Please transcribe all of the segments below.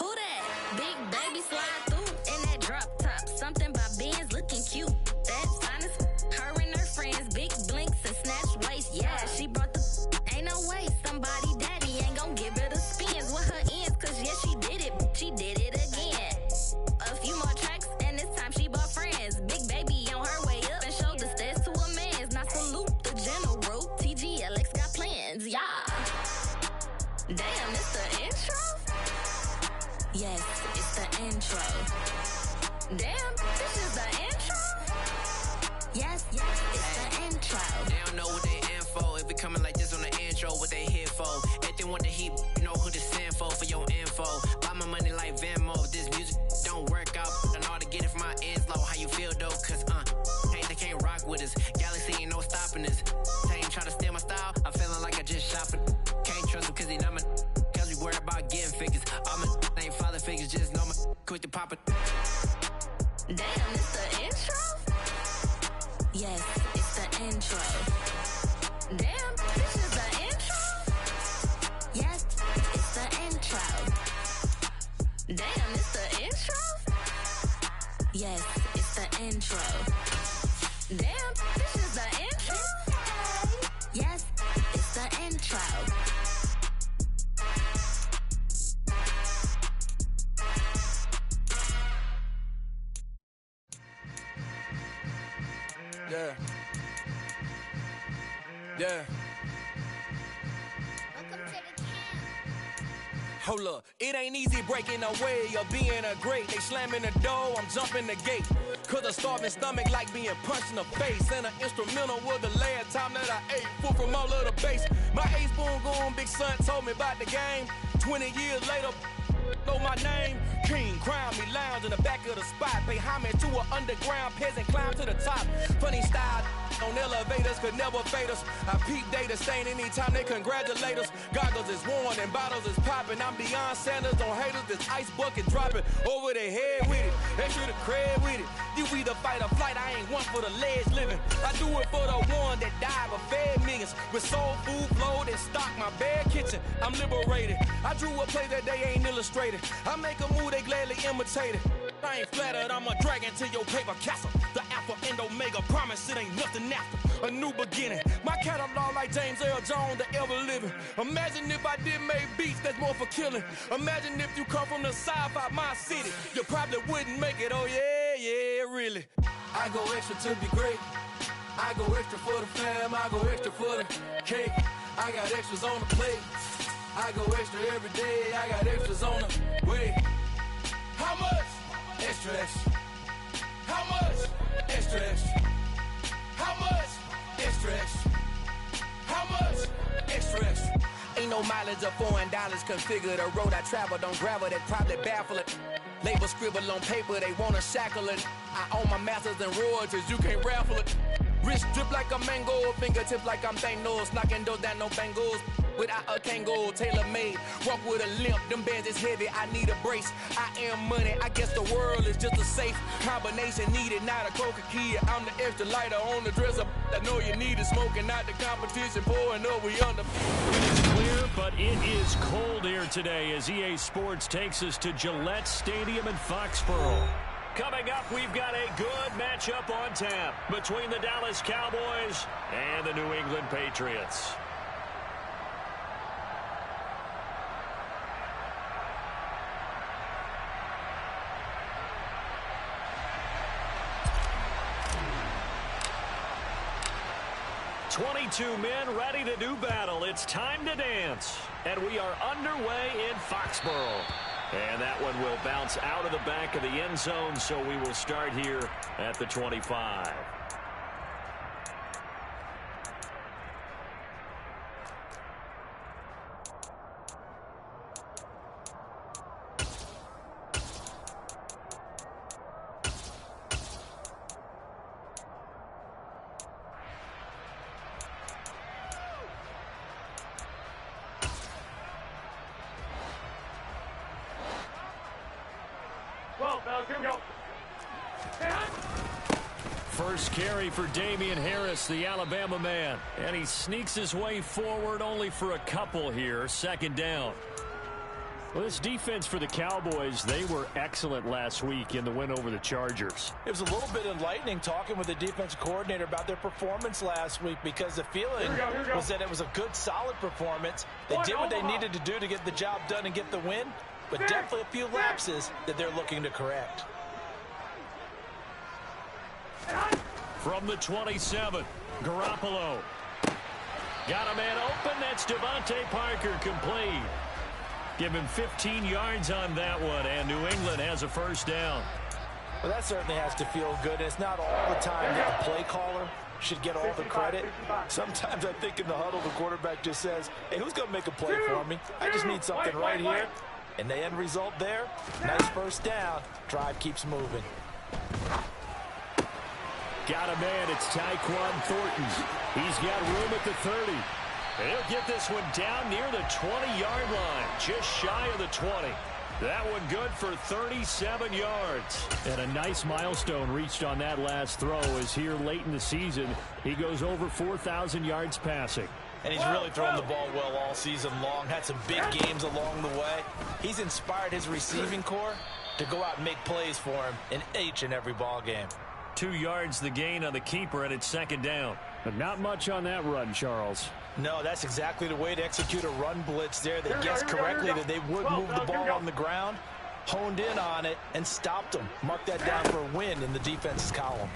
Who that? Big baby slide through in that drop top. Something by Benz looking cute. That's honest. Her and her friends, big blinks and snatch waist. Yeah, she brought the. Ain't no way somebody daddy ain't gon' give her the spins with her ends. Cause yeah, she did it. She did it again. A few more tracks and this time she bought friends. Big baby on her way up and showed the stairs to a man's. Now salute the general. TGLX got plans. Yeah. Damn, it's the intro? Yes, it's the intro. Damn, this is the intro? Yes, it's the intro. They don't know what they in for. If we coming like this on the intro, what they here for? If they want the heat, you know who to send for your info. Buy my money like Venmo. If this music don't work out, I know how to get it from my ends low. How you feel though? Cause they can't rock with us. Galaxy ain't no stopping us. They ain't try to steal my style. I'm feeling like I just shopping. Can't trust him cause he not my. Cause we worried about getting figures. All my ain't father figures, just know my quick to pop it. Damn, it's the intro? Yes, it's the intro. Damn, this is the intro? Yes, it's the intro. Damn, it's the intro? Yes, it's the intro. Damn, this is the intro? Yes, it's the intro. Yeah. Yeah. Hold up, it ain't easy breaking away or being a great. They slamming the door, I'm jumping the gate. Cause a starving stomach like being punched in the face. And an instrumental was the last time that I ate. Full from all of the bass. My A-spoon going, big son told me about the game. 20 years later, know my name. King, crown me, lounge in the back of the spot. Pay homage to an underground peasant, climb to the top. Funny style on elevators could never fade us. I peep data stain anytime they congratulate us. Goggles is worn and bottles is popping. I'm beyond Sanders on haters, this ice bucket dropping over their head with it. Extra the cred with it. You either fight or flight, I ain't one for the ledge living. I do it for the one that died but fed millions. With soul food flowed and stocked my bare kitchen. I'm liberated. I drew a play that they ain't illustrated. I make a move, they gladly imitate it. I ain't flattered, I'm a dragon to your paper castle. The Alpha and Omega, promise it ain't nothing after. A new beginning. My catalog like James Earl Jones, the ever living. Imagine if I did make beats that's more for killing. Imagine if you come from the sci-fi, my city. You probably wouldn't make it, oh yeah, really. I go extra to be great. I go extra for the fam, I go extra for the cake. I got extras on the plate. I go extra every day, I got extras on the way. How much? Extra, extra. How much? Extra, extra. How much? Extra, extra. How much? Extra, extra. Ain't no mileage of $4 configure the road I travel. Don't gravel, that probably baffle it. Label scribble on paper, they wanna shackle it. I own my masters and royalties, you can't raffle it. Wrist drip like a mango, fingertips like I'm Thanos. Knocking those down, no bangles. Without a Kango, tailor-made. Walk with a limp, them bands is heavy, I need a brace. I am money, I guess the world is just a safe combination needed, not a coca key. I'm the extra lighter on the dresser. I know you need it, smoking out the competition, pouring up, we under. It's clear, but it is cold here today as EA Sports takes us to Gillette Stadium in Foxborough. Coming up, we've got a good matchup on tap between the Dallas Cowboys and the New England Patriots. "22 men ready to do battle. It's time to dance." And we are underway in Foxborough. And that one will bounce out of the back of the end zone, so we will start here at the 25. First carry for Damian Harris, the Alabama man. And he sneaks his way forward only for a couple here. Second down. Well, this defense for the Cowboys, they were excellent last week in the win over the Chargers. It was a little bit enlightening talking with the defensive coordinator about their performance last week, because the feeling was that it was a good, solid performance. They did what they needed to do to get the job done and get the win, but definitely a few lapses that they're looking to correct. From the 27, Garoppolo. Got a man open. That's Devontae Parker, complete. Give him 15 yards on that one, and New England has a first down. Well, that certainly has to feel good. It's not all the time that the play caller should get all the credit. Sometimes I think in the huddle, the quarterback just says, hey, who's going to make a play for me? I just need something right here. And the end result there, nice first down. Drive keeps moving. Got a man. It's Tyquan Thornton. He's got room at the 30. He'll get this one down near the 20-yard line, just shy of the 20. That one good for 37 yards. And a nice milestone reached on that last throw as here late in the season, he goes over 4,000 yards passing. And he's really thrown the ball well all season long, had some big games along the way. He's inspired his receiving corps to go out and make plays for him in each and every ball game. 2 yards the gain on the keeper, and it's second down. But not much on that run, Charles. No, that's exactly the way to execute a run blitz there. They guessed correctly that they would move the ball on the ground, honed in on it, and stopped them. Mark that down for a win in the defense's column.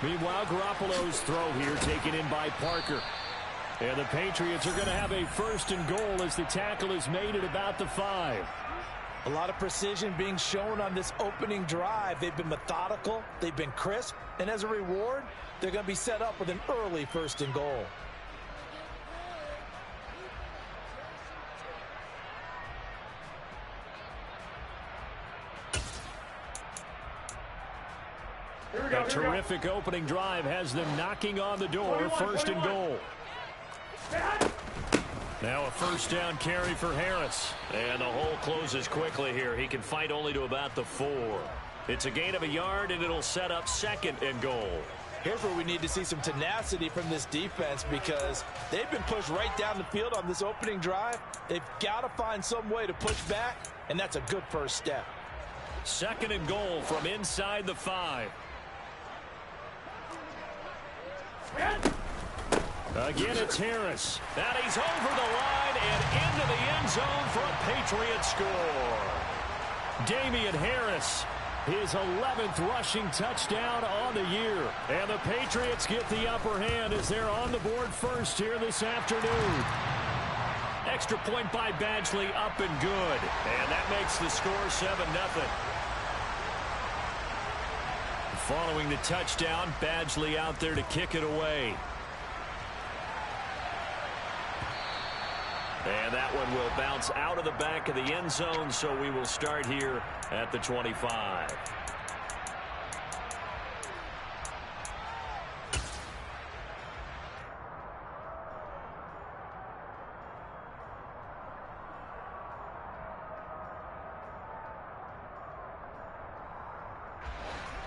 Meanwhile, Garoppolo's throw here taken in by Parker. And the Patriots are going to have a first and goal as the tackle is made at about the 5. A lot of precision being shown on this opening drive. They've been methodical, they've been crisp, and as a reward, they're going to be set up with an early first and goal. A terrific opening drive has them knocking on the door. First and goal. Now a first down carry for Harris. And the hole closes quickly here. He can fight only to about the 4. It's a gain of a yard, and it'll set up second and goal. Here's where we need to see some tenacity from this defense, because they've been pushed right down the field on this opening drive. They've got to find some way to push back, and that's a good first step. Second and goal from inside the 5. Again, it's Harris. And he's over the line and into the end zone for a Patriot score. Damian Harris, his 11th rushing touchdown on the year. And the Patriots get the upper hand as they're on the board first here this afternoon. Extra point by Badgley, up and good. And that makes the score 7-0. Following the touchdown, Badgley out there to kick it away. And that one will bounce out of the back of the end zone, so we will start here at the 25.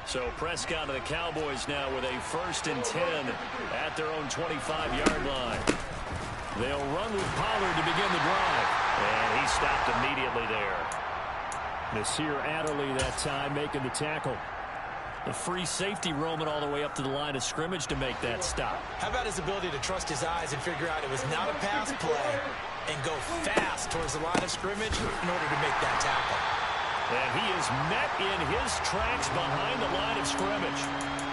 So Prescott and the Cowboys now with a first and 10 at their own 25-yard line. They'll run with Pollard to begin the drive. And he stopped immediately there. Nasir Adderley that time making the tackle. The free safety roaming all the way up to the line of scrimmage to make that stop. How about his ability to trust his eyes and figure out it was not a pass play and go fast towards the line of scrimmage in order to make that tackle. And he is met in his tracks behind the line of scrimmage.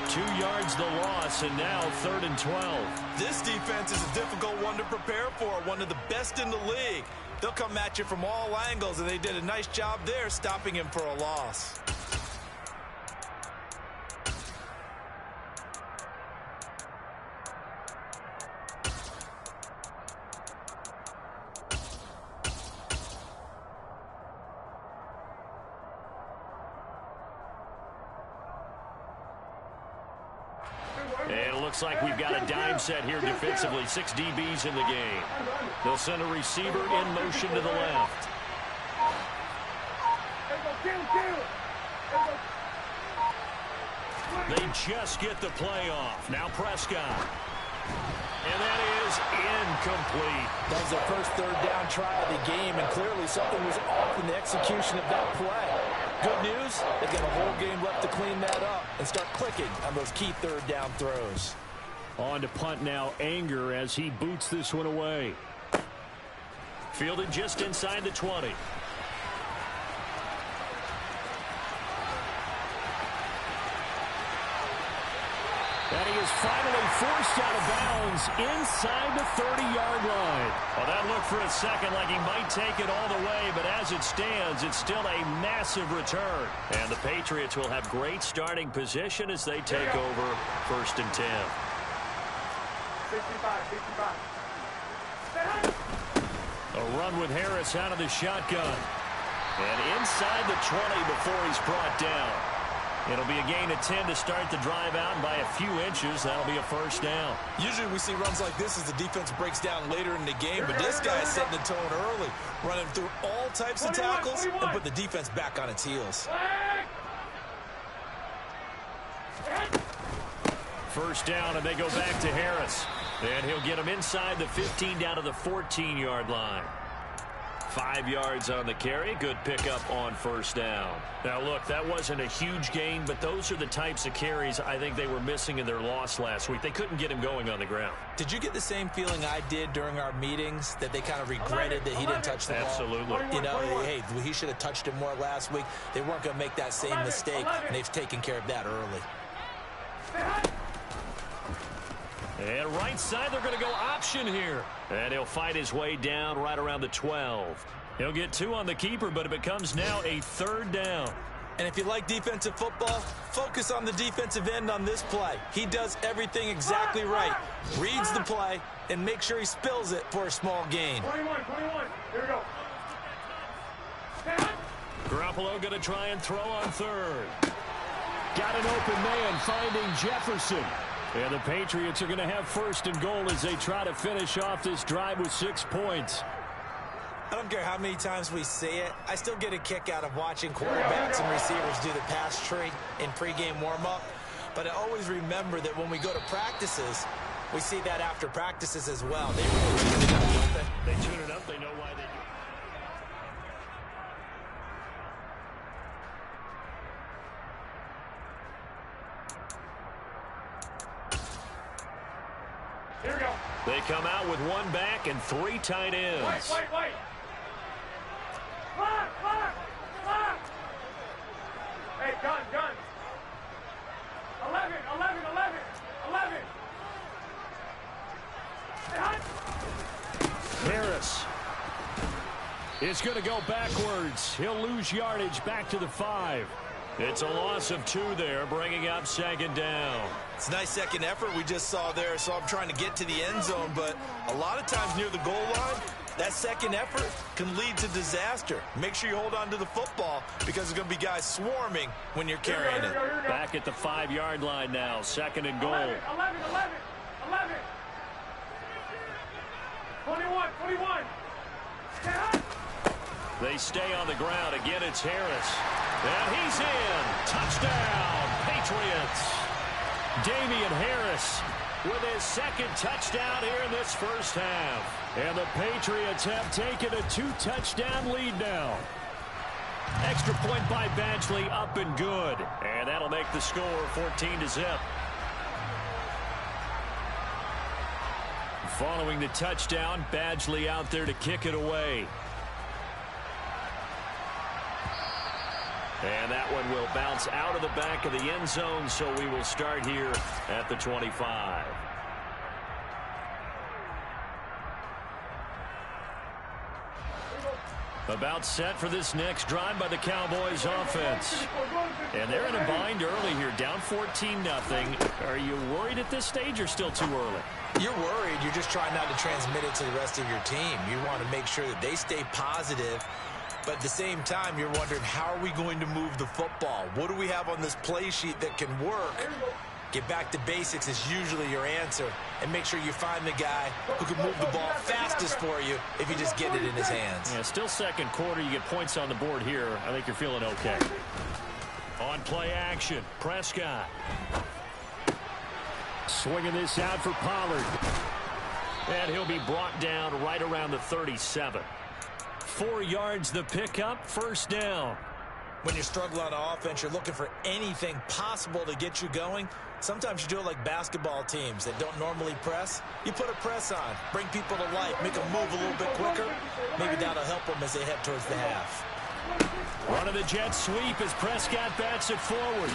2 yards the loss, and now 3rd and 12. This defense is a difficult one to prepare for, one of the best in the league. They'll come at you from all angles, and they did a nice job there stopping him for a loss. And it looks like we've got a dime set here defensively. 6 DBs in the game. They'll send a receiver in motion to the left. They just get the play off. Now Prescott. And that is incomplete. That was their first third down try of the game, and clearly something was off in the execution of that play. Good news, they've got a whole game left to clean that up and start clicking on those key third down throws. On to punt now, Anger, as he boots this one away. Fielded just inside the 20. And he is finally forced out of bounds inside the 30-yard line. Well, that looked for a second like he might take it all the way, but as it stands, it's still a massive return. And the Patriots will have great starting position as they take over 1st and 10. 65. A run with Harris out of the shotgun. And inside the 20 before he's brought down. It'll be a gain of 10 to start the drive out, and by a few inches, that'll be a first down. Usually we see runs like this as the defense breaks down later in the game, but this guy is setting the tone early, running through all types of tackles and put the defense back on its heels. First down, and they go back to Harris. And he'll get him inside the 15 down to the 14-yard line. 5 yards on the carry. Good pickup on first down. Now, look, that wasn't a huge gain, but those are the types of carries I think they were missing in their loss last week. They couldn't get him going on the ground. Did you get the same feeling I did during our meetings, that they kind of regretted that he didn't touch the ball? Absolutely. You know, hey, he should have touched it more last week. They weren't going to make that same mistake, and they've taken care of that early. And right side, they're going to go option here. And he'll fight his way down right around the 12. He'll get 2 on the keeper, but it becomes now a 3rd down. And if you like defensive football, focus on the defensive end on this play. He does everything exactly right. Reads the play and makes sure he spills it for a small gain. 21. Here we go. Garoppolo going to try and throw on 3rd. Got an open man finding Jefferson. And the Patriots are going to have 1st and goal as they try to finish off this drive with 6 points. I don't care how many times we see it. I still get a kick out of watching quarterbacks and receivers do the pass tree in pregame warm-up. But I always remember that when we go to practices, we see that after practices as well. They really tune it up, don't they? They tune it up. They know why they do. Here we go. They come out with 1 back and 3 tight ends. Wait. Fire. Hey, gun. 11. Harris is going to go backwards. He'll lose yardage back to the 5. It's a loss of 2 there, bringing up 2nd down. It's a nice second effort we just saw there, so I'm trying to get to the end zone, but a lot of times near the goal line, that second effort can lead to disaster. Make sure you hold on to the football because there's going to be guys swarming when you're carrying it. Back at the 5-yard line now, 2nd and goal. 11. 21. They stay on the ground. Again, it's Harris. And he's in. Touchdown, Patriots. Damian Harris with his 2nd touchdown here in this first half. And the Patriots have taken a 2-touchdown lead now. Extra point by Badgley, up and good. And that'll make the score 14-0. Following the touchdown, Badgley out there to kick it away. And that one will bounce out of the back of the end zone, so we will start here at the 25. About set for this next drive by the Cowboys offense. And they're in a bind early here, down 14-0. Are you worried at this stage or still too early? You're worried. You're just trying not to transmit it to the rest of your team. You want to make sure that they stay positive. But at the same time, you're wondering, how are we going to move the football? What do we have on this play sheet that can work? Get back to basics is usually your answer. And make sure you find the guy who can move the ball fastest for you if you just get it in his hands. Yeah, still second quarter. You get points on the board here. I think you're feeling okay. On play action, Prescott. Swinging this out for Pollard. And he'll be brought down right around the 37. 4 yards the pickup, first down. When you struggle on offense, you're looking for anything possible to get you going. Sometimes you do it like basketball teams that don't normally press. You put a press on, bring people to life, make them move a little bit quicker. Maybe that'll help them as they head towards the half. Run of the jet sweep as Prescott bats it forward.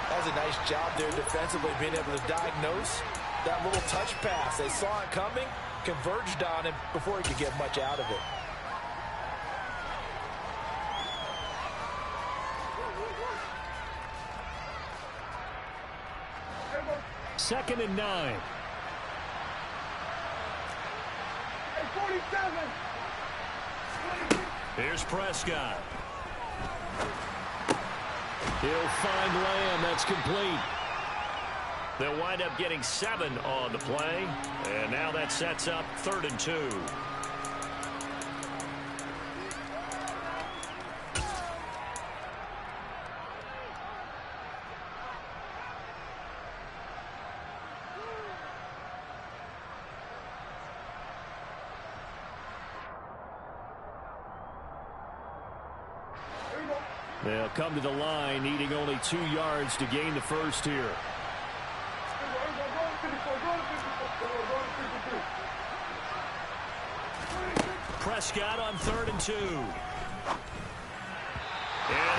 That was a nice job there defensively, being able to diagnose that little touch pass. They saw it coming, converged on him before he could get much out of it. Second and 9. 47. Here's Prescott. He'll find Lamb. That's complete. They'll wind up getting 7 on the play. And now that sets up 3rd and 2. They'll come to the line, needing only 2 yards to gain the first here. Prescott on 3rd and 2. And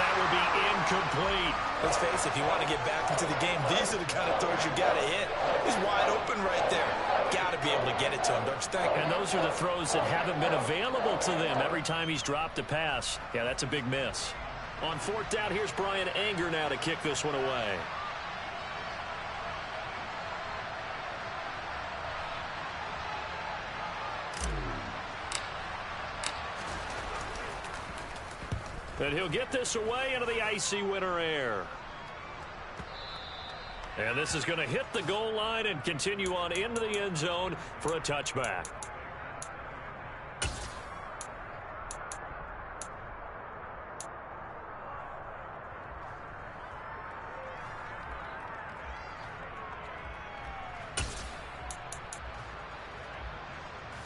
that will be incomplete. Let's face it, if you want to get back into the game, these are the kind of throws you got to hit. He's wide open right there. Got to be able to get it to him, don't you think? And those are the throws that haven't been available to them every time he's dropped a pass. Yeah, that's a big miss. On 4th down, here's Brian Anger now to kick this one away. And he'll get this away into the icy winter air. And this is going to hit the goal line and continue on into the end zone for a touchback.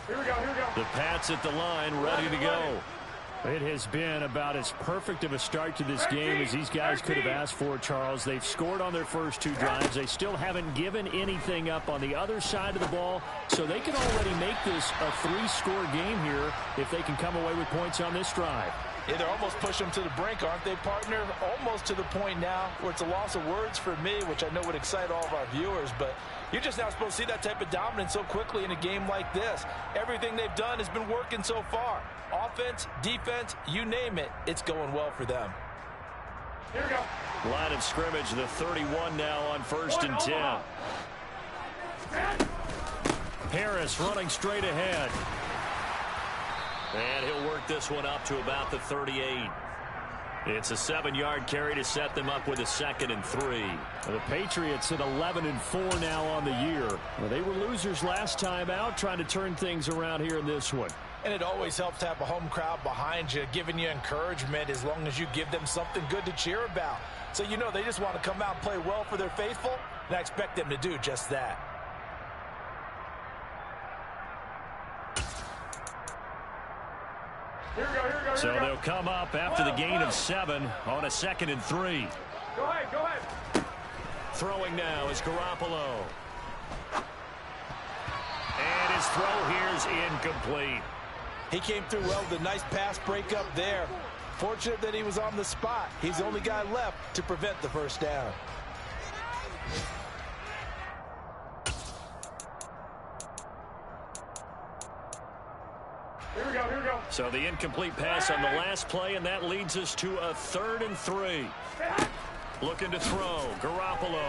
Here we go. The Pats at the line, ready to go. It has been about as perfect of a start to this game as these guys could have asked for, Charles. They've scored on their first 2 drives. They still haven't given anything up on the other side of the ball, so they can already make this a 3-score game here if they can come away with points on this drive. Yeah, they're almost pushing them to the brink, aren't they, partner? Almost to the point now where it's a loss of words for me, which I know would excite all of our viewers, but you're just not supposed to see that type of dominance so quickly in a game like this. Everything they've done has been working so far. Offense, defense, you name it, it's going well for them. Here we go. Line of scrimmage, the 31 now on 1st and 10. Harris running straight ahead. And he'll work this one up to about the 38. It's a 7-yard carry to set them up with a 2nd and 3. The Patriots at 11-4 now on the year. Well, they were losers last time out, trying to turn things around here in this one. And it always helps to have a home crowd behind you, giving you encouragement as long as you give them something good to cheer about. So you know they just want to come out and play well for their faithful, and I expect them to do just that. Here we go. So they'll come up after the gain of 7 on a 2nd and 3. Go ahead. Throwing now is Garoppolo. And his throw here is incomplete. He came through well with a nice pass breakup there. Fortunate that he was on the spot. He's the only guy left to prevent the first down. Here we go. So the incomplete pass on the last play, and that leads us to a 3rd and 3. Looking to throw, Garoppolo.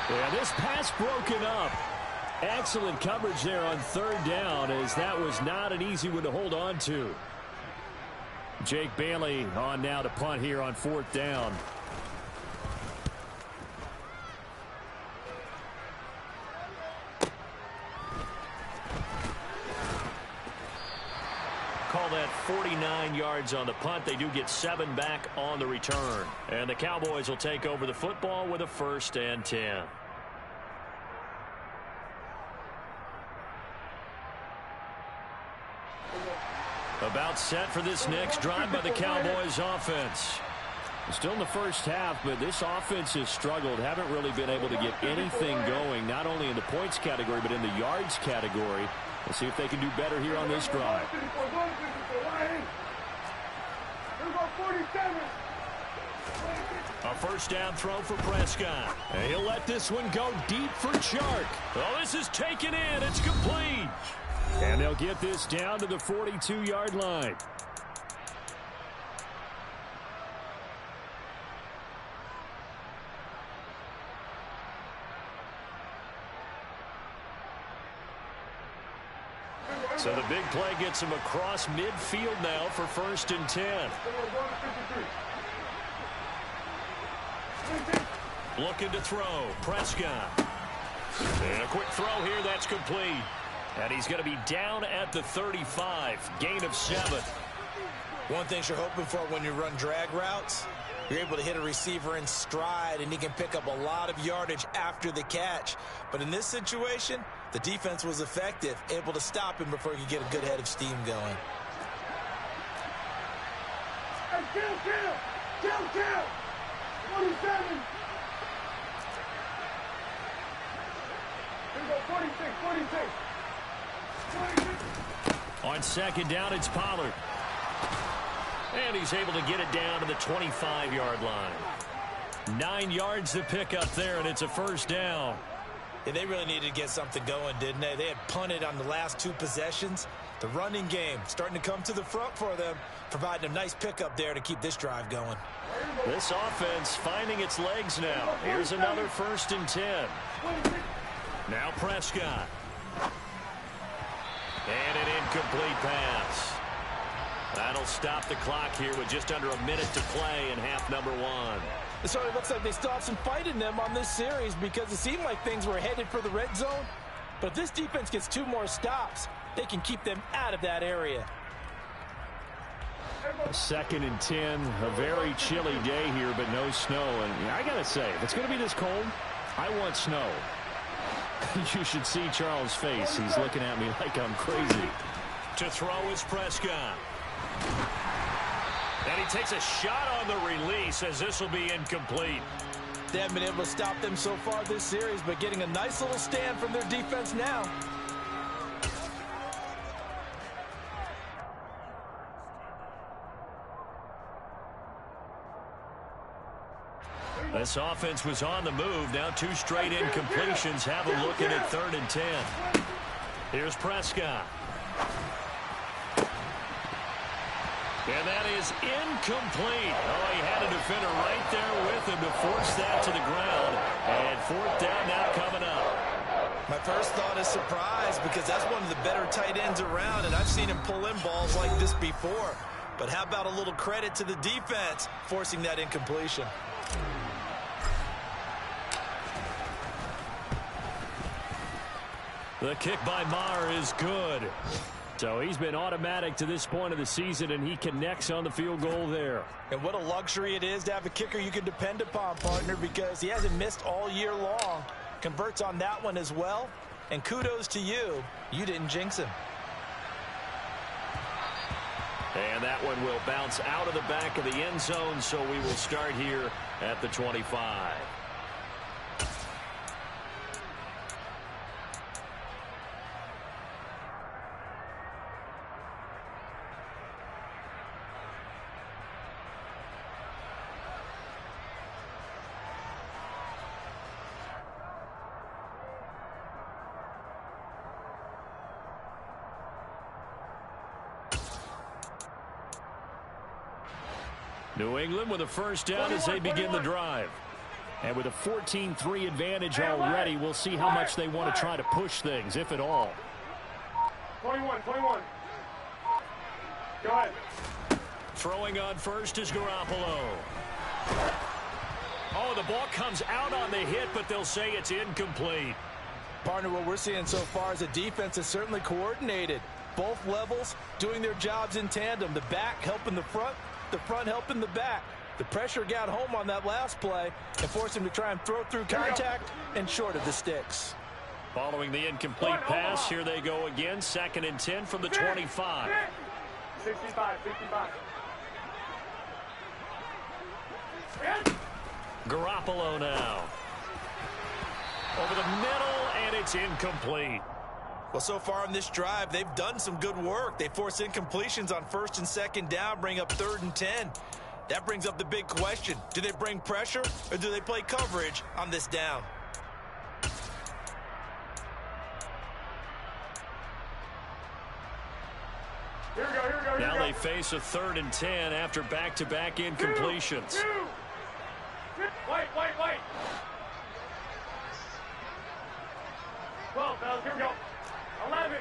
Yeah, this pass broken up. Excellent coverage there on 3rd down, as that was not an easy one to hold on to. Jake Bailey on now to punt here on 4th down. call that 49 yards on the punt. They do get 7 back on the return. And the Cowboys will take over the football with a 1st and 10. About set for this next drive by the Cowboys offense. Still in the first half, but this offense has struggled. Haven't really been able to get anything going, not only in the points category, but in the yards category. Let's see if they can do better here on this drive. A 1st down throw for Prescott. And he'll let this one go deep for Chark. Oh, this is taken in. It's complete. And they'll get this down to the 42-yard line. So the big play gets him across midfield now for 1st and 10. Looking to throw. Prescott. And a quick throw here. That's complete. And he's going to be down at the 35. Gain of 7. One thing you're hoping for when you run drag routes, you're able to hit a receiver in stride, and he can pick up a lot of yardage after the catch. But in this situation, the defense was effective, able to stop him before he could get a good head of steam going. Hey, kill! 47! Here we go, 46! On 2nd down, it's Pollard. And he's able to get it down to the 25-yard line. 9 yards to pick up there, and it's a 1st down. Yeah, they really needed to get something going, didn't they? They had punted on the last 2 possessions. The running game starting to come to the front for them, providing a nice pickup there to keep this drive going. This offense finding its legs now. Here's another 1st and 10. Now Prescott. And an incomplete pass. That'll stop the clock here with just under a minute to play in half number 1. So it looks like they still have some fight in them on this series because it seemed like things were headed for the red zone. But if this defense gets 2 more stops, they can keep them out of that area. 2nd and 10. A very chilly day here, but no snow. And I got to say, if it's going to be this cold, I want snow. You should see Charles' face. He's looking at me like I'm crazy. To throw is Prescott. And he takes a shot on the release as this will be incomplete. They haven't been able to stop them so far this series, but getting a nice little stand from their defense now. This offense was on the move. Now 2 straight incompletions. Have a look at it, 3rd and 10. Here's Prescott. And that is incomplete. Oh, he had a defender right there with him to force that to the ground. And 4th down now coming up. My first thought is surprise because that's one of the better tight ends around, and I've seen him pull in balls like this before. But how about a little credit to the defense forcing that incompletion? The kick by Maher is good. So he's been automatic to this point of the season, and he connects on the field goal there. And what a luxury it is to have a kicker you can depend upon, partner, because he hasn't missed all year long. Converts on that one as well. And kudos to you. You didn't jinx him. And that one will bounce out of the back of the end zone, so we will start here at the 25. New England with a 1st down as they begin the drive. And with a 14-3 advantage already, we'll see how much they want to try to push things, if at all. 21. Go ahead. Throwing on first is Garoppolo. Oh, the ball comes out on the hit, but they'll say it's incomplete. Partner, what we're seeing so far is the defense is certainly coordinated. both levels doing their jobs in tandem. The back helping the front helping the back. The pressure got home on that last play and forced him to try and throw through contact and short of the sticks. Following the incomplete pass, here they go again. 2nd and 10 from the 25. 65. Garoppolo now. Over the middle, and it's incomplete. Well, so far in this drive, they've done some good work. They force incompletions on 1st and 2nd down, bring up 3rd and 10. That brings up the big question. Do they bring pressure or do they play coverage on this down? Here we go. Now they face a 3rd and 10 after back-to-back incompletions. Wait. 12, fellas, here we go. 11.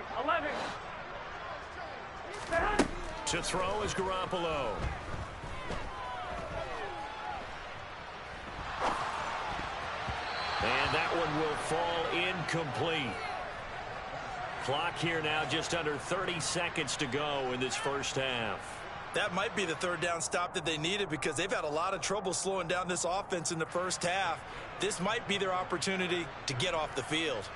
To throw is Garoppolo. And that one will fall incomplete. Clock here now just under 30 seconds to go in this first half. That might be the 3rd down stop that they needed because they've had a lot of trouble slowing down this offense in the first half. This might be their opportunity to get off the field.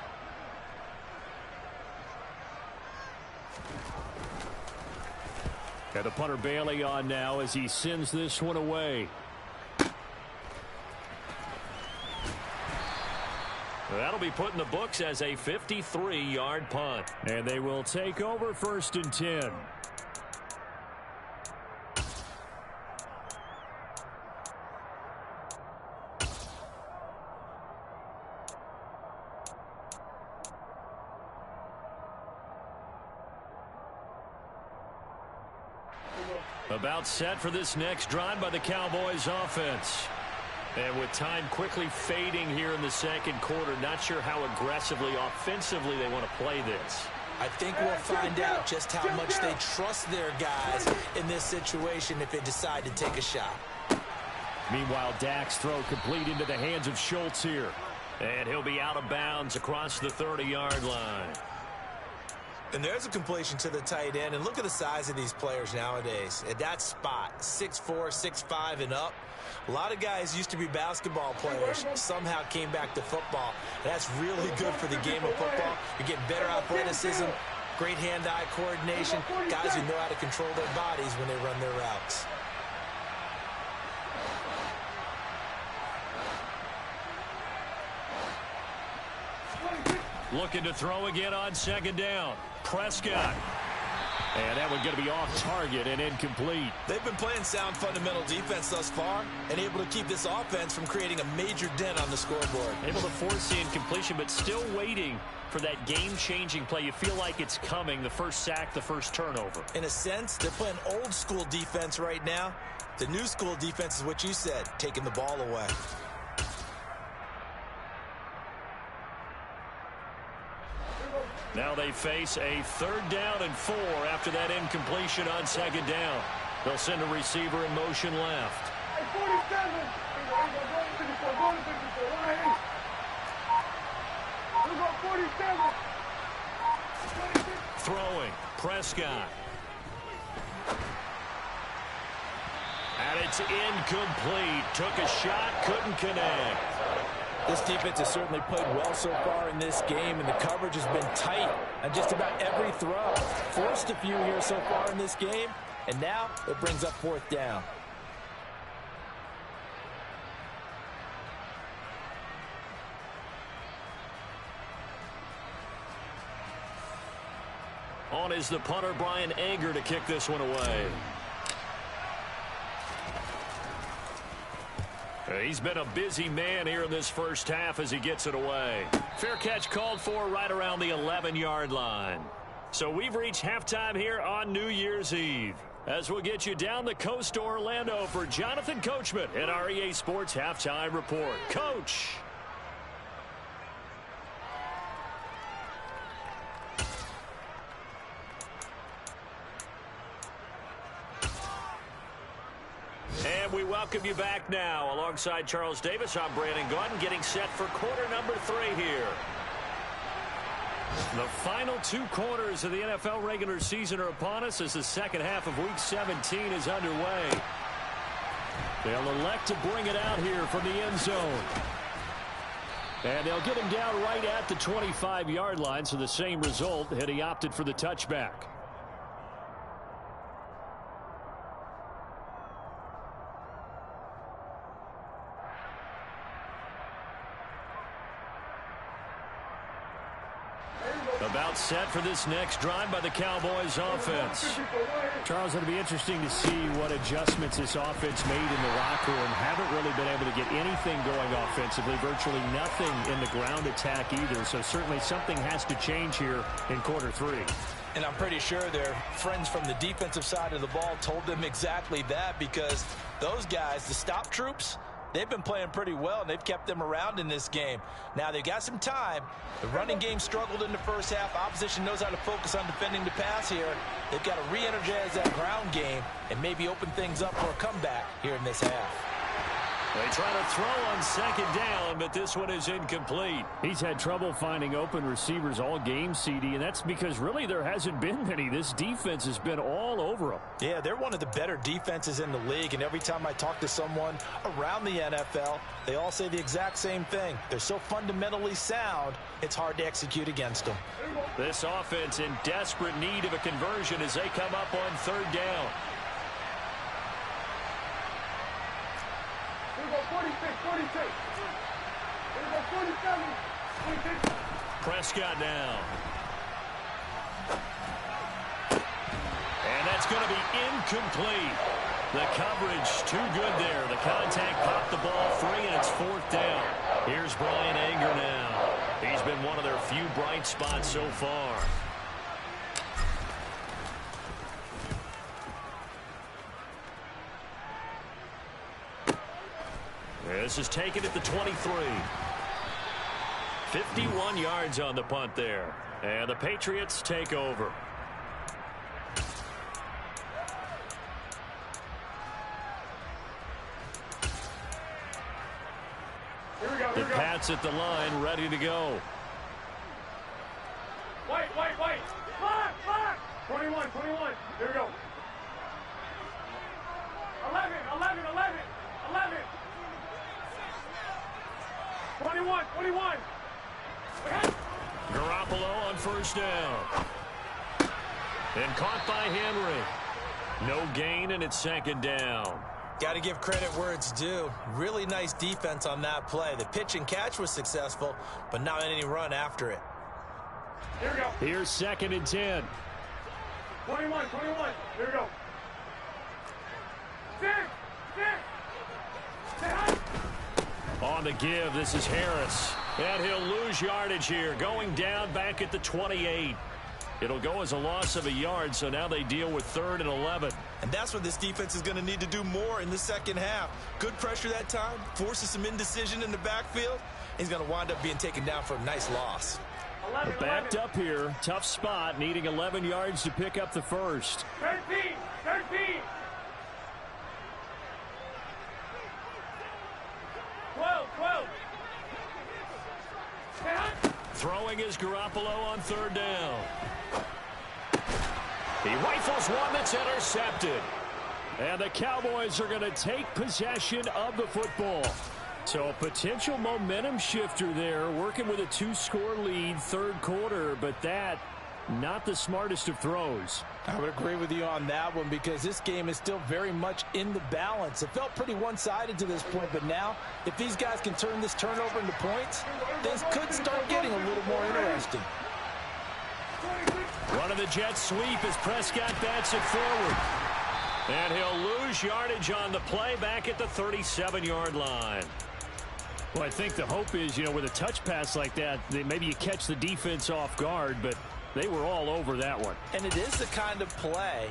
And the punter Bailey on now as he sends this one away. That'll be put in the books as a 53-yard punt. And they will take over 1st and 10. About set for this next drive by the Cowboys offense. And with time quickly fading here in the 2nd quarter, not sure how aggressively, offensively they want to play this. I think we'll find out just how much they trust their guys in this situation if they decide to take a shot. Meanwhile, Dak's throw complete into the hands of Schultz here. And he'll be out of bounds across the 30-yard line. And there's a completion to the tight end. And look at the size of these players nowadays. At that spot, 6'4", 6'5", and up. A lot of guys used to be basketball players, somehow came back to football. And that's really good for the game of football. You get better athleticism, great hand-eye coordination, guys who know how to control their bodies when they run their routes. Looking to throw again on 2nd down. Prescott. And that one going to be off target and incomplete. They've been playing sound fundamental defense thus far and able to keep this offense from creating a major dent on the scoreboard. Able to force the incompletion, but still waiting for that game-changing play. You feel like it's coming, the first sack, the first turnover. In a sense, they're playing old-school defense right now. The new-school defense is what you said, taking the ball away. Now they face a 3rd down and 4 after that incompletion on 2nd down. They'll send a receiver in motion left. Hey, 47. Here we go, 47. Throwing, Prescott. And it's incomplete. Took a shot, couldn't connect. This defense has certainly played well so far in this game, and the coverage has been tight on just about every throw. Forced a few here so far in this game, and now it brings up 4th down. On is the punter, Brian Anger, to kick this one away. He's been a busy man here in this first half as he gets it away. Fair catch called for right around the 11-yard line. So we've reached halftime here on New Year's Eve. As we'll get you down the coast to Orlando for Jonathan Coachman at our EA Sports Halftime Report. Coach. And we welcome you back now. Alongside Charles Davis, I'm Brandon Gaudin, getting set for quarter number 3 here. The final 2 quarters of the NFL regular season are upon us as the second half of Week 17 is underway. They'll elect to bring it out here from the end zone. And they'll get him down right at the 25-yard line, so the same result had he opted for the touchback. About set for this next drive by the Cowboys offense. Charles, it'll be interesting to see what adjustments this offense made in the locker room. Haven't really been able to get anything going offensively. Virtually nothing in the ground attack either. So certainly something has to change here in quarter 3. And I'm pretty sure their friends from the defensive side of the ball told them exactly that, because those guys, the stop troops, they've been playing pretty well, and they've kept them around in this game. Now, they've got some time. The running game struggled in the first half. Opposition knows how to focus on defending the pass here. They've got to re-energize that ground game and maybe open things up for a comeback here in this half. They try to throw on second down, but this one is incomplete. He's had trouble finding open receivers all game, CD, and that's because really there hasn't been many. This defense has been all over them. Yeah, they're one of the better defenses in the league, and every time I talk to someone around the NFL, they all say the exact same thing. They're so fundamentally sound, it's hard to execute against them. This offense in desperate need of a conversion as they come up on third down. Here we go, 46, 46. Here we go, 47, 46. Prescott now. And that's going to be incomplete. The coverage too good there. The contact popped the ball free, and it's fourth down. Here's Bryan Anger now. He's been one of their few bright spots so far. This is taken at the 23. 51 yards on the punt there. And the Patriots take over. The Pats at the line, ready to go. White. Flag. 21. Here we go. 11. 21. Garoppolo on first down. And caught by Henry. No gain, and it's second down. Got to give credit where it's due. Really nice defense on that play. The pitch and catch was successful, but not any run after it. Here we go. Here's second and 10. 21. Here we go. 6. On the give, this is Harris. And he'll lose yardage here, going down back at the 28. It'll go as a loss of a yard, so now they deal with 3rd and 11. And that's what this defense is going to need to do more in the second half. Good pressure that time, forces some indecision in the backfield. He's going to wind up being taken down for a nice loss. 11. Backed up here, tough spot, needing 11 yards to pick up the first. 13. 12. Throwing is Garoppolo on third down. He rifles one that's intercepted. And the Cowboys are going to take possession of the football. So a potential momentum shifter there, working with a 2-score lead, third quarter, but that not the smartest of throws. I would agree with you on that one, because this game is still very much in the balance. It felt pretty one-sided to this point, but now if these guys can turn this turnover into points, things could start getting a little more interesting. One of the Jets sweep as Prescott bats it forward. And he'll lose yardage on the play back at the 37-yard line. Well, I think the hope is, with a touch pass like that, maybe you catch the defense off guard, but they were all over that one. And it is the kind of play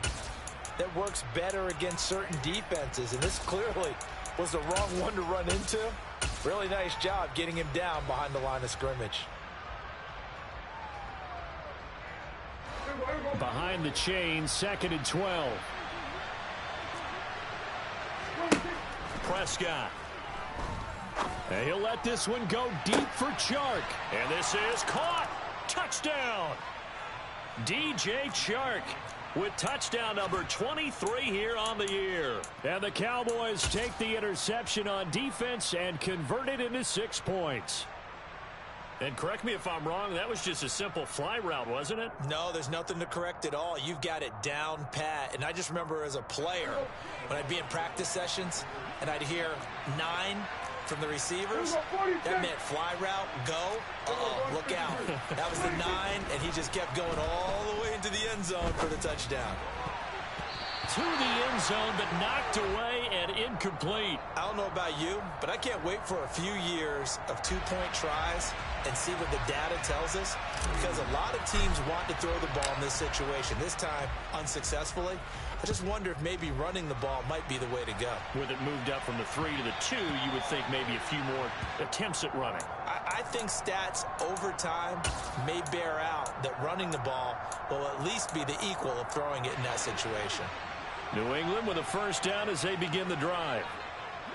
that works better against certain defenses, and this clearly was the wrong one to run into. Really nice job getting him down behind the line of scrimmage. Behind the chain, 2nd and 12. Prescott. And he'll let this one go deep for Chark. And this is caught. Touchdown! DJ Chark with touchdown number 23 here on the year. And the Cowboys take the interception on defense and convert it into 6 points. And correct me if I'm wrong, that was just a simple fly route, wasn't it? No, there's nothing to correct at all. You've got it down pat. And I just remember as a player, when I'd be in practice sessions and I'd hear 9 from the receivers, that meant fly route, go, look out. That was the 9, and he just kept going all the way into the end zone for the touchdown. To the end zone, but knocked away and incomplete. I don't know about you, but I can't wait for a few years of 2-point tries and see what the data tells us, because a lot of teams want to throw the ball in this situation. This time, unsuccessfully. I just wonder if maybe running the ball might be the way to go. With it moved up from the 3 to the 2, you would think maybe a few more attempts at running. I think stats over time may bear out that running the ball will at least be the equal of throwing it in that situation. New England with a first down as they begin the drive.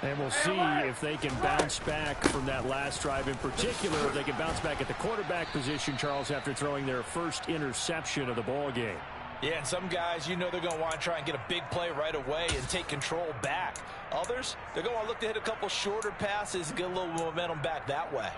And we'll see if they can bounce back from that last drive in particular, if they can bounce back at the quarterback position, Charles, after throwing their first interception of the ball game. Yeah, and some guys, you know they're going to want to try and get a big play right away and take control back. Others, they're going to want to look to hit a couple shorter passes and get a little momentum back that way.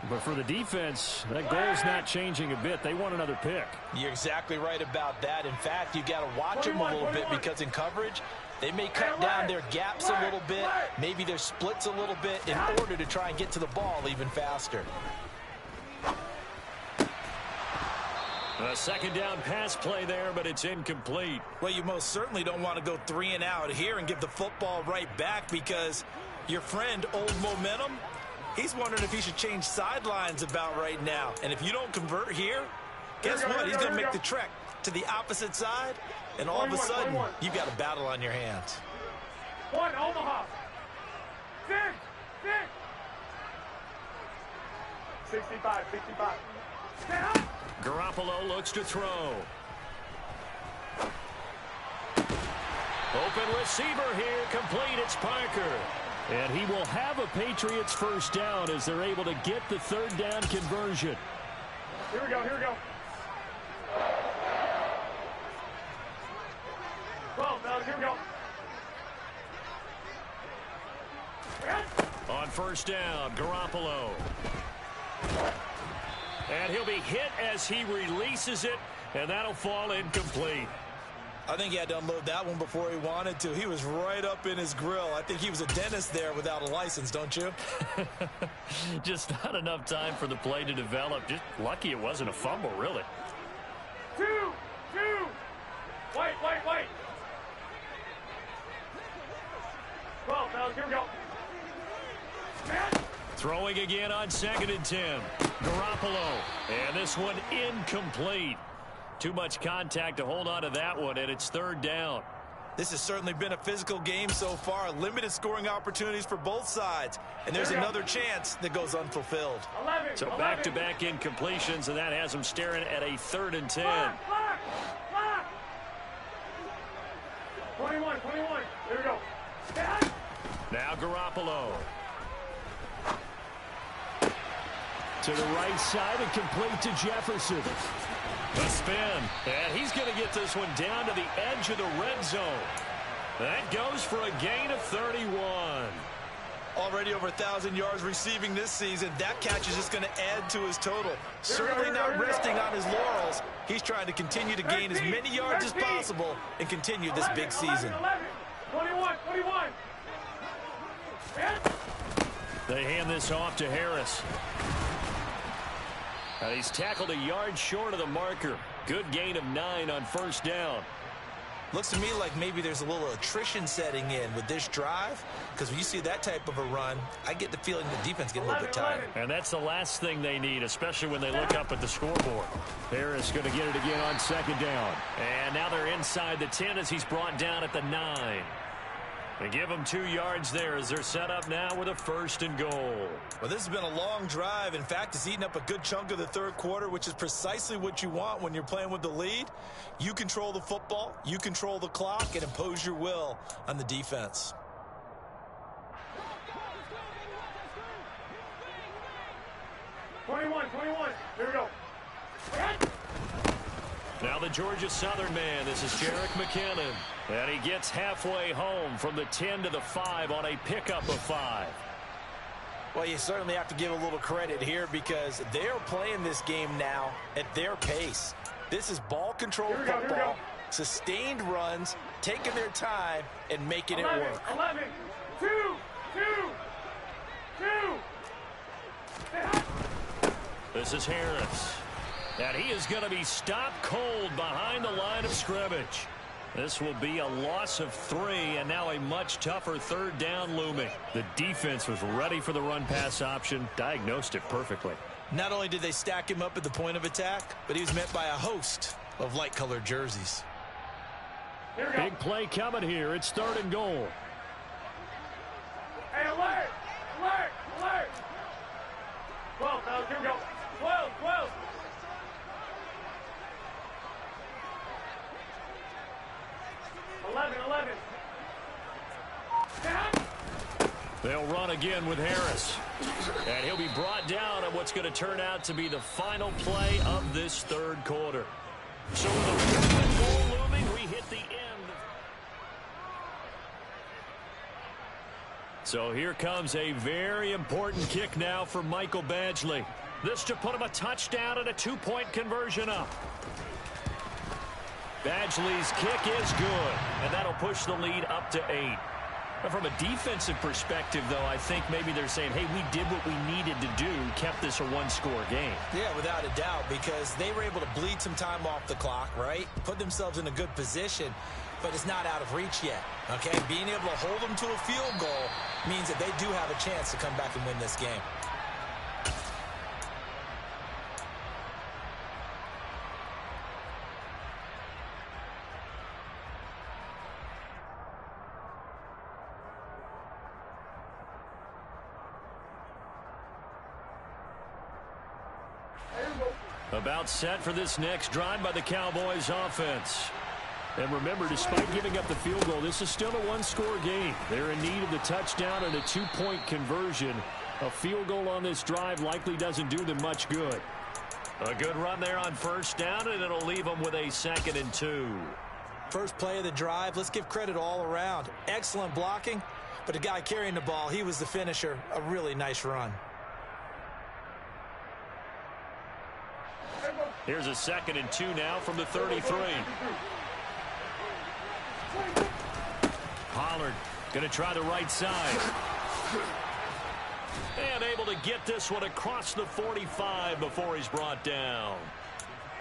But for the defense, that goal's not changing a bit. They want another pick. You're exactly right about that. In fact, you got to watch them a little bit, because in coverage, they may cut down their gaps a little bit, maybe their splits a little bit, in order to try and get to the ball even faster. A second down pass play there, but it's incomplete. Well, you most certainly don't want to go 3 and out here and give the football right back, because your friend, Old Momentum, he's wondering if he should change sidelines about right now. And if you don't convert here, guess what? He's going to make the trek to the opposite side, and all of a sudden, you've got a battle on your hands. 1, Omaha. 6. 65. Garoppolo looks to throw. Open receiver here, complete. It's Parker. And he will have a Patriots first down as they're able to get the third down conversion. Here we go. 12, fellas, here we go. On first down, Garoppolo. And he'll be hit as he releases it, and that'll fall incomplete. I think he had to unload that one before he wanted to. He was right up in his grill. I think he was a dentist there without a license, don't you? Just not enough time for the play to develop. Just lucky it wasn't a fumble, really. 2. Wait. 12, fellas, here we go. Throwing again on 2nd and 10. Garoppolo. And this one incomplete. Too much contact to hold on to that one, and it's third down. This has certainly been a physical game so far. Limited scoring opportunities for both sides. And there's another chance that goes unfulfilled. 11. So back-to-back incompletions, and that has them staring at a 3rd and 10. Clock. 21. Here we go. Now Garoppolo. To the right side and complete to Jefferson. The spin. And he's going to get this one down to the edge of the red zone. That goes for a gain of 31. Already over 1,000 yards receiving this season. That catch is just going to add to his total. Certainly not resting on his laurels. He's trying to continue to gain as many yards as possible and continue this big season. 21. They hand this off to Harris. He's tackled a yard short of the marker. Good gain of 9 on first down. Looks to me like maybe there's a little attrition setting in with this drive, because when you see that type of a run, I get the feeling the defense gets a little bit tired. And that's the last thing they need, especially when they look up at the scoreboard. Harris going to get it again on 2nd down. And now they're inside the 10 as he's brought down at the 9. They give them 2 yards there as they're set up now with a 1st and goal. Well, this has been a long drive. In fact, it's eaten up a good chunk of the third quarter, which is precisely what you want when you're playing with the lead. You control the football, you control the clock, and impose your will on the defense. Now the Georgia Southern man, this is Jerick McKinnon. And he gets halfway home from the 10 to the 5 on a pickup of 5. Well, you certainly have to give a little credit here because they're playing this game now at their pace. This is ball control football, sustained runs, taking their time, and making it work. 11, 2, 2. This is Harris. And he is going to be stopped cold behind the line of scrimmage. This will be a loss of 3, and now a much tougher third down looming. The defense was ready for the run-pass option, diagnosed it perfectly. Not only did they stack him up at the point of attack, but he was met by a host of light-colored jerseys. Big play coming here. It's 3rd and goal. Hey, alert! Alert! Alert! 12, fellas, here we go. 12, 12. They'll run again with Harris. And he'll be brought down on what's going to turn out to be the final play of this 3rd quarter. So with a 4th and goal looming, we hit the end. So here comes a very important kick now for Michael Badgley. This to put him a touchdown and a 2-point conversion up. Badgley's kick is good, and that'll push the lead up to 8. From a defensive perspective, though, I think maybe they're saying, hey, we did what we needed to do, kept this a 1-score game. Yeah, without a doubt, because they were able to bleed some time off the clock, right? Put themselves in a good position, but it's not out of reach yet, okay? Being able to hold them to a field goal means that they do have a chance to come back and win this game. About set for this next drive by the Cowboys offense. And remember, despite giving up the field goal, this is still a 1-score game. They're in need of the touchdown and a 2-point conversion. A field goal on this drive likely doesn't do them much good. A good run there on 1st down, and it'll leave them with a 2nd and 2. First play of the drive, let's give credit all around. Excellent blocking, but the guy carrying the ball, he was the finisher. A really nice run. Here's a 2nd and 2 now from the 33. Pollard going to try the right side. And able to get this one across the 45 before he's brought down.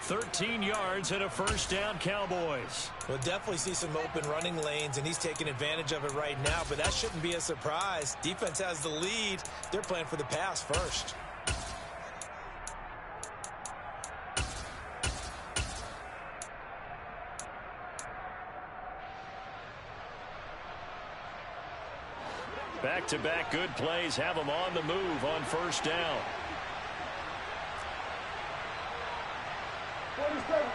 13 yards and a 1st down, Cowboys. We'll definitely see some open running lanes, and he's taking advantage of it right now, but that shouldn't be a surprise. Defense has the lead. They're playing for the pass first. Back-to-back good plays have them on the move on 1st down. 47.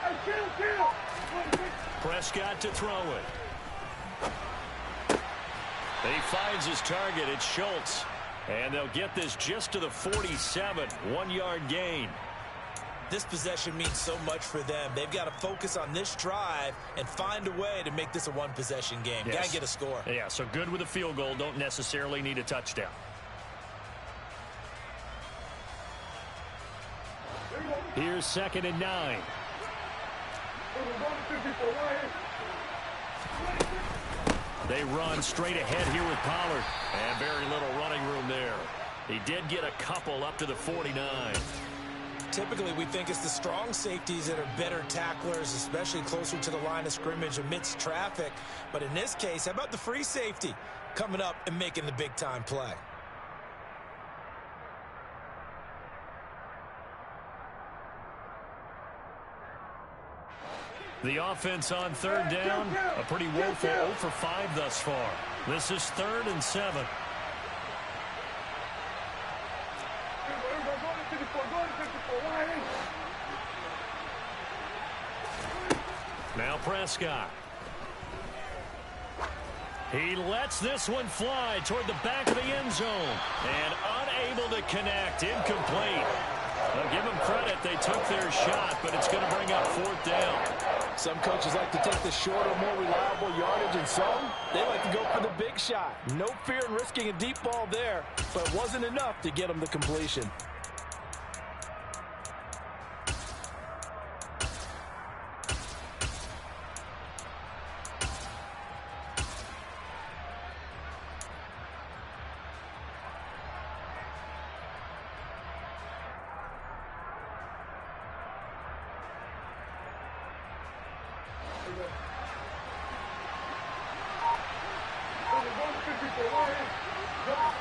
Hey, kill. Prescott to throw it. He finds his target. It's Schultz. And they'll get this just to the 47. 1-yard gain. This possession means so much for them. They've got to focus on this drive and find a way to make this a 1-possession game. Yes. Got to get a score. Yeah, so good with a field goal. Don't necessarily need a touchdown. Here's 2nd and 9. They run straight ahead here with Pollard. And very little running room there. He did get a couple up to the 49. Typically, we think it's the strong safeties that are better tacklers, especially closer to the line of scrimmage amidst traffic. But in this case, how about the free safety coming up and making the big-time play? The offense on 3rd down, a pretty woeful 0 for 5 thus far. This is 3rd and 7. Now Prescott. He lets this one fly toward the back of the end zone. And unable to connect. Incomplete. I'll give them credit. They took their shot, but it's going to bring up 4th down. Some coaches like to take the shorter, more reliable yardage, and some, they like to go for the big shot. No fear in risking a deep ball there, but it wasn't enough to get them the completion.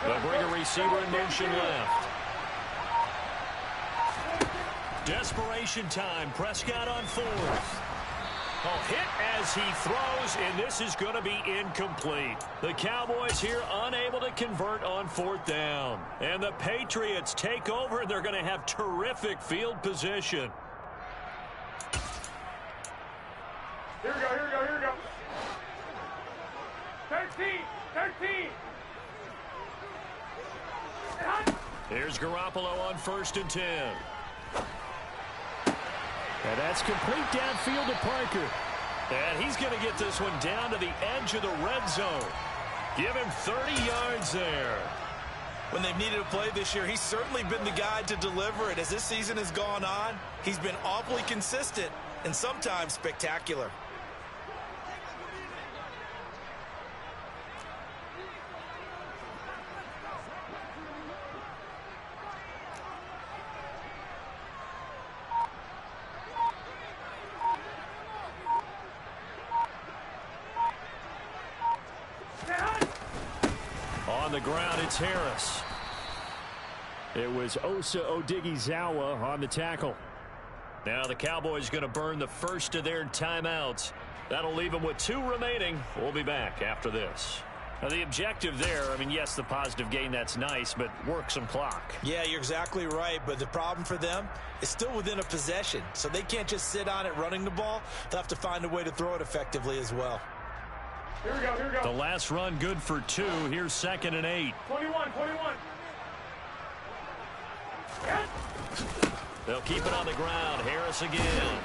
They'll bring a receiver in motion left. Desperation time. Prescott on 4th. Oh, hit as he throws, and this is going to be incomplete. The Cowboys here unable to convert on 4th down. And the Patriots take over, and they're going to have terrific field position. Here we go, here we go, here we go. 13. Here's Garoppolo on 1st and 10. And that's complete downfield to Parker. And he's going to get this one down to the edge of the red zone. Give him 30 yards there. When they've needed a play this year, he's certainly been the guy to deliver it. As this season has gone on, he's been awfully consistent and sometimes spectacular. On the ground, it's Harris. It was Osa Odighizuwa on the tackle. Now the Cowboys going to burn the first of their timeouts. That'll leave them with 2 remaining. We'll be back after this. Now the objective there, I mean, yes, the positive gain, that's nice, but work some clock. Yeah, you're exactly right, but the problem for them is still within a possession, so they can't just sit on it running the ball. They'll have to find a way to throw it effectively as well. Here we go, here we go. The last run good for 2. Here's 2nd and 8. 21. Yes. They'll keep it on the ground. Harris again.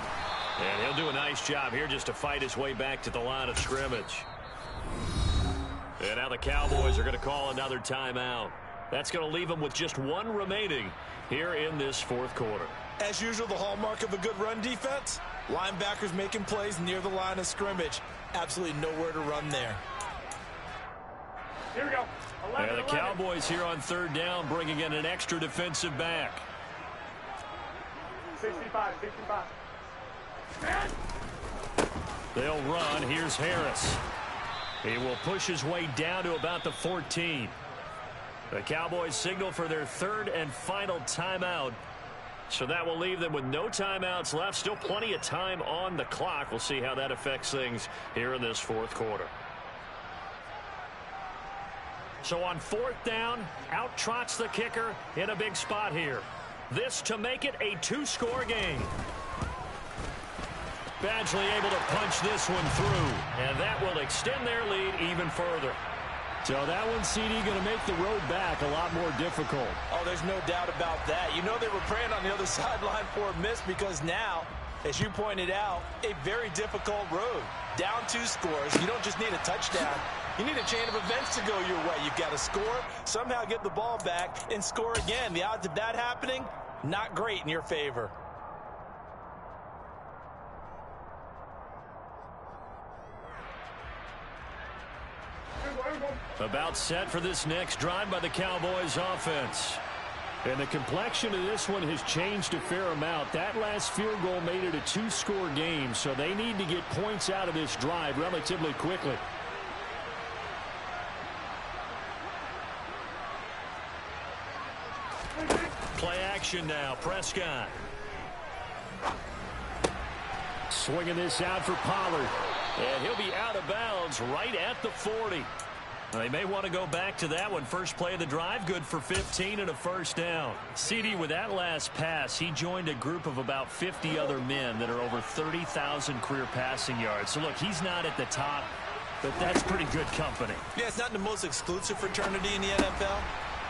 And he'll do a nice job here just to fight his way back to the line of scrimmage. And now the Cowboys are going to call another timeout. That's going to leave them with just 1 remaining here in this 4th quarter. As usual, the hallmark of a good run defense, linebackers making plays near the line of scrimmage. Absolutely nowhere to run there. Here we go. 11, and the 11. Cowboys here on 3rd down, bringing in an extra defensive back. 65. Man. They'll run. Here's Harris. He will push his way down to about the 14. The Cowboys signal for their 3rd and final timeout. So that will leave them with no timeouts left. Still plenty of time on the clock. We'll see how that affects things here in this 4th quarter. So on 4th down, out trots the kicker in a big spot here. This to make it a 2-score game. Badgley able to punch this one through, and that will extend their lead even further. So that one, CD, going to make the road back a lot more difficult. Oh, there's no doubt about that. You know they were praying on the other sideline for a miss because now, as you pointed out, a very difficult road. Down 2 scores. You don't just need a touchdown. You need a chain of events to go your way. You've got to score, somehow get the ball back, and score again. The odds of that happening, not great in your favor. About set for this next drive by the Cowboys offense. And the complexion of this one has changed a fair amount. That last field goal made it a 2-score game, so they need to get points out of this drive relatively quickly. Play action now. Prescott. Swinging this out for Pollard. And he'll be out of bounds right at the 40. They may want to go back to that one. First play of the drive, good for 15 and a 1st down. CD, with that last pass, he joined a group of about 50 other men that are over 30,000 career passing yards. So, look, he's not at the top, but that's pretty good company. Yeah, it's not the most exclusive fraternity in the NFL,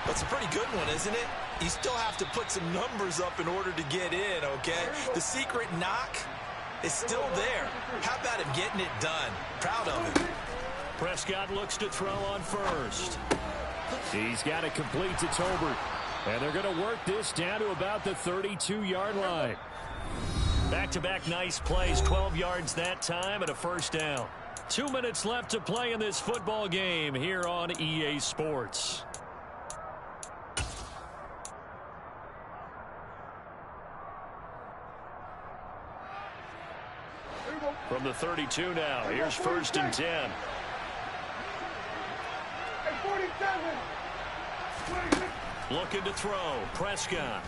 but it's a pretty good one, isn't it? You still have to put some numbers up in order to get in, okay? The secret knock is still there. How about him getting it done? Proud of him. Prescott looks to throw on first. He's got it complete to Tolbert. And they're going to work this down to about the 32-yard line. Back-to-back nice plays, 12 yards that time and a first down. 2 minutes left to play in this football game here on EA Sports. From the 32 now, here's 1st and 10. 47. Looking to throw, Prescott.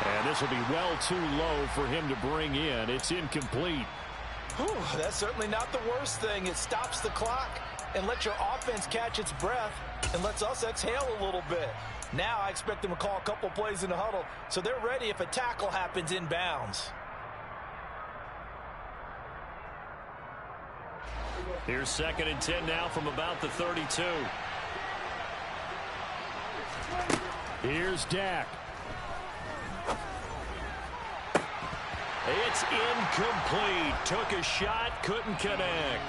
And this will be well too low for him to bring in. It's incomplete. Whew, that's certainly not the worst thing. It stops the clock and lets your offense catch its breath and lets us exhale a little bit. Now I expect them to call a couple plays in the huddle so they're ready if a tackle happens inbounds. Here's 2nd and 10 now from about the 32. Here's Dak. It's incomplete. Took a shot, couldn't connect.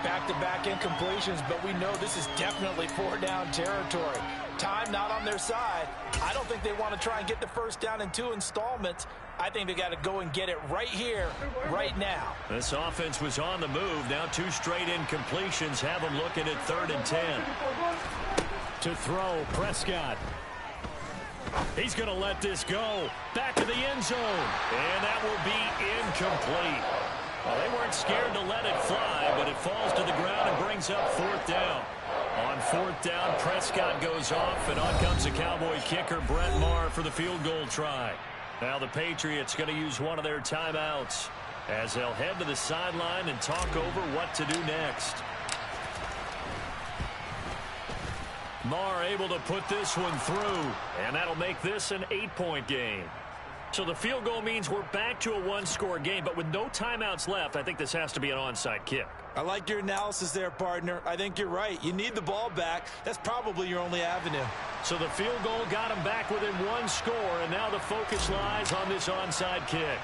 Back-to-back incompletions, but we know this is definitely 4-down territory. Time not on their side. I don't think they want to try and get the first down in 2 installments. I think they got to go and get it right here, right now. This offense was on the move. Now 2 straight incompletions have them looking at 3rd and 10. To throw, Prescott. He's going to let this go. Back to the end zone. And that will be incomplete. Well, they weren't scared to let it fly, but it falls to the ground and brings up 4th down. On 4th down, Prescott goes off, and on comes the Cowboy kicker, Brett Maher, for the field goal try. Now the Patriots going to use one of their timeouts as they'll head to the sideline and talk over what to do next. Maher able to put this one through, and that'll make this an 8-point game. So the field goal means we're back to a 1-score game, but with no timeouts left, I think this has to be an onside kick. I like your analysis there, partner. I think you're right. You need the ball back. That's probably your only avenue. So the field goal got him back within 1 score, and now the focus lies on this onside kick.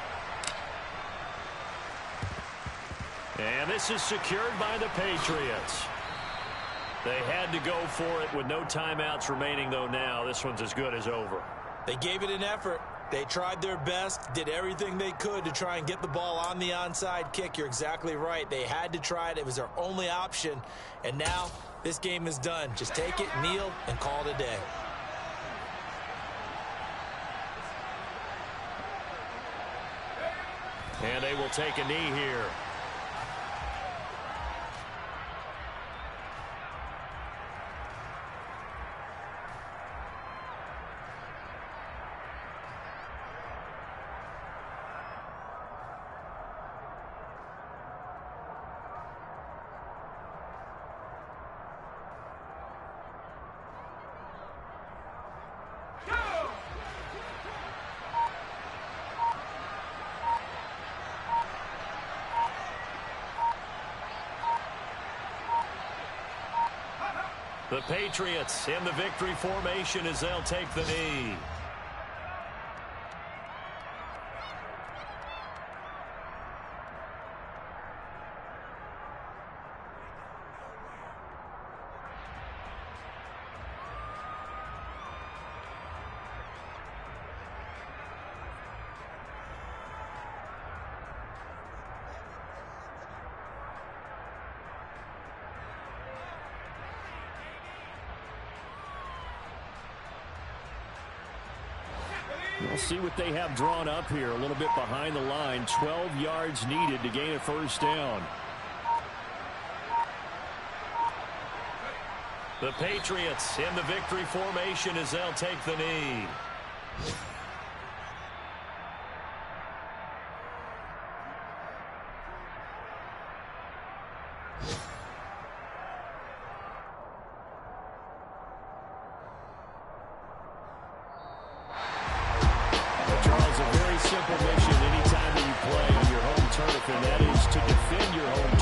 And this is secured by the Patriots. They had to go for it with no timeouts remaining, though. Now this one's as good as over. They gave it an effort. They tried their best, did everything they could to try and get the ball on the onside kick. You're exactly right. They had to try it. It was their only option. And now this game is done. Just take it, kneel, and call it a day. And they will take a knee here. The Patriots in the victory formation as they'll take the knee. We'll see what they have drawn up here. A little bit behind the line. 12 yards needed to gain a first down. The Patriots in the victory formation as they'll take the knee. Simple mission anytime that you play on your home turf, and that is to defend your home